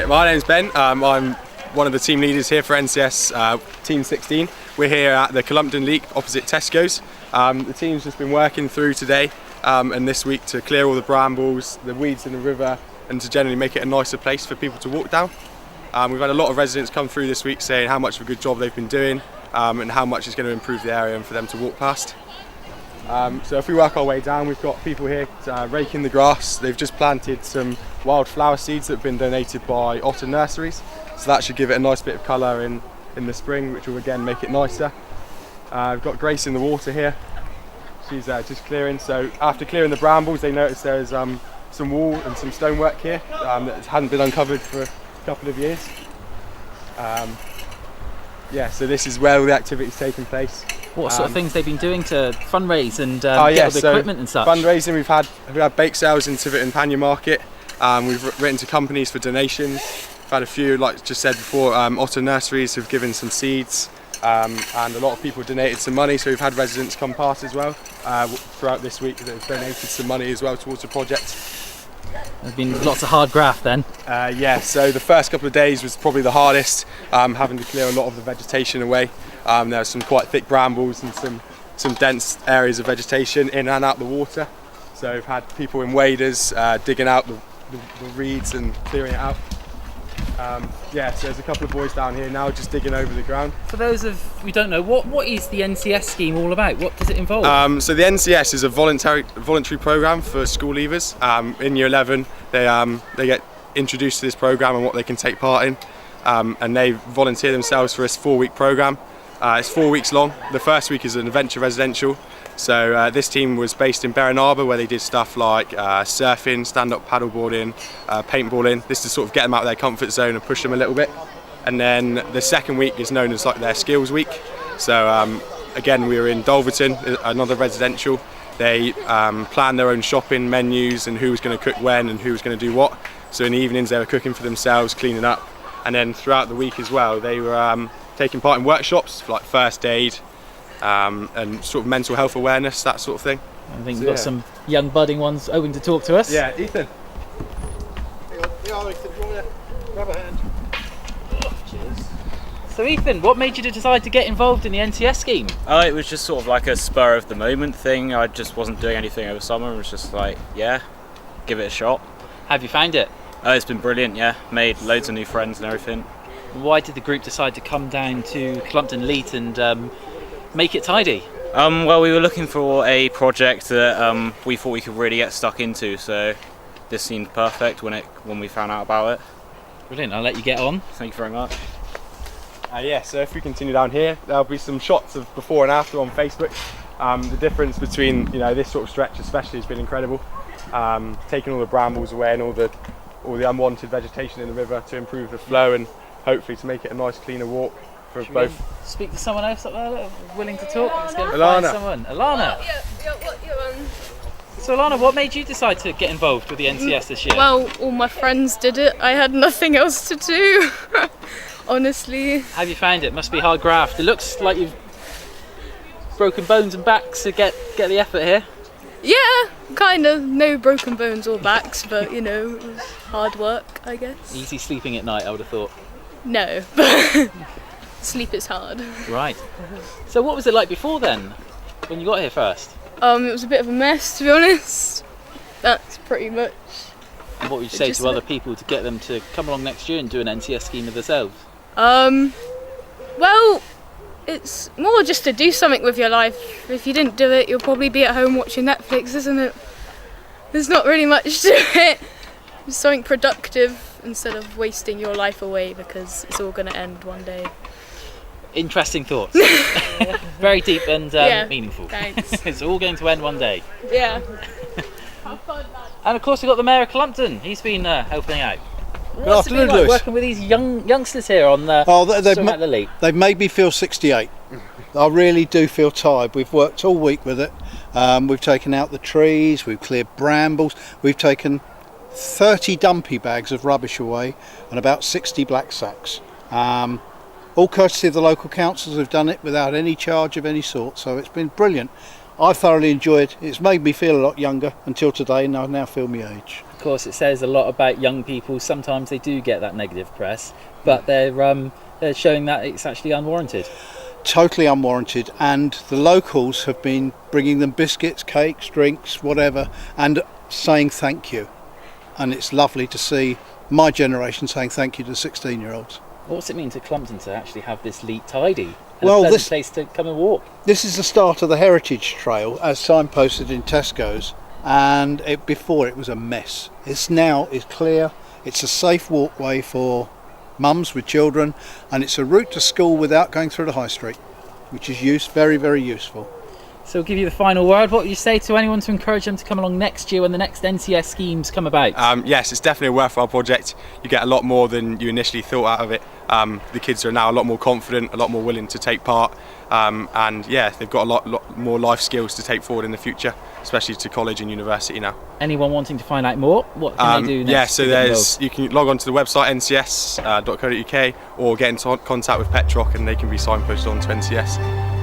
my name's Ben. I'm one of the team leaders here for NCS Team 16. We're here at the Cullompton Leat opposite Tesco's. The team's just been working through today and this week to clear all the brambles, the weeds in the river, and to generally make it a nicer place for people to walk down. We've had a lot of residents come through this week saying how much of a good job they've been doing and how much it's going to improve the area and for them to walk past. So if we work our way down, we've got people here raking the grass. They've just planted some wildflower seeds that have been donated by Otter Nurseries, so that should give it a nice bit of colour in the spring, which will again make it nicer. We've got Grace in the water here. She's just clearing. So after clearing the brambles, they noticed there's some wall and some stonework here that hadn't been uncovered for a couple of years. So this is where all the activity's taking place. What sort of things they've been doing to fundraise and get all the equipment and such? Fundraising, we've had bake sales in Tiverton Pannier Market. We've written to companies for donations. We've had a few, like just said before, Otter Nurseries have given some seeds, and a lot of people donated some money, so we've had residents come past as well throughout this week that have donated some money as well towards the project. There's been lots of hard graft then? So the first couple of days was probably the hardest, having to clear a lot of the vegetation away. There were some quite thick brambles and some dense areas of vegetation in and out the water. So we've had people in waders digging out the reeds and clearing it out. So there's a couple of boys down here now just digging over the ground. For those of you who don't know, what is the NCS scheme all about? What does it involve? So the NCS is a voluntary programme for school leavers. In Year 11 they get introduced to this programme and what they can take part in, and they volunteer themselves for this 4-week programme. It's 4 weeks long. The first week is an adventure residential. So this team was based in Berrin Harbour, where they did stuff like surfing, stand-up paddleboarding, paintballing. This to sort of get them out of their comfort zone and push them a little bit. And then the second week is known as like their skills week. So again, we were in Dulverton, another residential. They planned their own shopping menus and who was going to cook when and who was going to do what. So in the evenings they were cooking for themselves, cleaning up. And then throughout the week as well, they were taking part in workshops for like first aid and sort of mental health awareness, that sort of thing. I think we've got some young budding ones hoping to talk to us. Yeah, Ethan. Ethan, you want to grab a hand? Oh, cheers. So Ethan, what made you decide to get involved in the NCS scheme? It was just sort of like a spur of the moment thing. I just wasn't doing anything over summer. It was just like, yeah, give it a shot. Have you found it? It's been brilliant, yeah. Made loads of new friends and everything. Why did the group decide to come down to Cullompton Leat and make it tidy? Well, we were looking for a project that we thought we could really get stuck into, so this seemed perfect when we found out about it. Brilliant, I'll let you get on. Thank you very much. So if we continue down here, there'll be some shots of before and after on Facebook. The difference between this sort of stretch especially has been incredible. Taking all the brambles away and all the unwanted vegetation in the river to improve the flow and hopefully to make it a nice cleaner walk for Should both. we speak to someone else up there willing to talk? Let's go Alana. find someone. Alana. So Alana, what made you decide to get involved with the NCS this year? Well, all my friends did it. I had nothing else to do, honestly. How have you found it? Must be hard graft. It looks like you've broken bones and backs to get the effort here. Yeah, kind of. No broken bones or backs, but it was hard work, I guess. Easy sleeping at night, I would have thought. No, but sleep is hard. Right. So what was it like before then, when you got here first? It was a bit of a mess, to be honest. That's pretty much. And what would you say to other people to get them to come along next year and do an NCS scheme with themselves? Well, it's more just to do something with your life. If you didn't do it, you'll probably be at home watching Netflix, isn't it? There's not really much to it. It's something productive instead of wasting your life away because it's all going to end one day. Interesting thoughts. Very deep and meaningful. Thanks. It's all going to end one day. Yeah. Have fun, man. And of course we've got the Mayor of Cullompton. He's been helping out. Good What's it been afternoon, like Lewis. working with these youngsters here on the at the Leat? They've made me feel 68. I really do feel tired. We've worked all week with it. We've taken out the trees, we've cleared brambles, we've taken 30 dumpy bags of rubbish away and about 60 black sacks. All courtesy of the local councils who've done it without any charge of any sort, so it's been brilliant. I thoroughly enjoyed. It's made me feel a lot younger until today, and I now feel my age. Of course, it says a lot about young people. Sometimes they do get that negative press, but they're showing that it's actually unwarranted. Totally unwarranted, and the locals have been bringing them biscuits, cakes, drinks, whatever, and saying thank you. And it's lovely to see my generation saying thank you to 16-year-olds. What's it mean to Cullompton to actually have this Leat tidy? Well, a pleasant this place to come and walk. This is the start of the Heritage Trail, as signposted in Tesco's, and before it was a mess. It's now is clear. It's a safe walkway for mums with children, and it's a route to school without going through the high street, which is very, very useful. So we'll give you the final word. What would you say to anyone to encourage them to come along next year when the next NCS schemes come about? Yes, it's definitely a worthwhile project. You get a lot more than you initially thought out of it. The kids are now a lot more confident, a lot more willing to take part, and yeah, they've got a lot more life skills to take forward in the future, especially to college and university now. Anyone wanting to find out more, what can they do next? Yeah, so to get involved? you can log on to the website ncs.co.uk or get in contact with Petrock and they can be signposted on to NCS.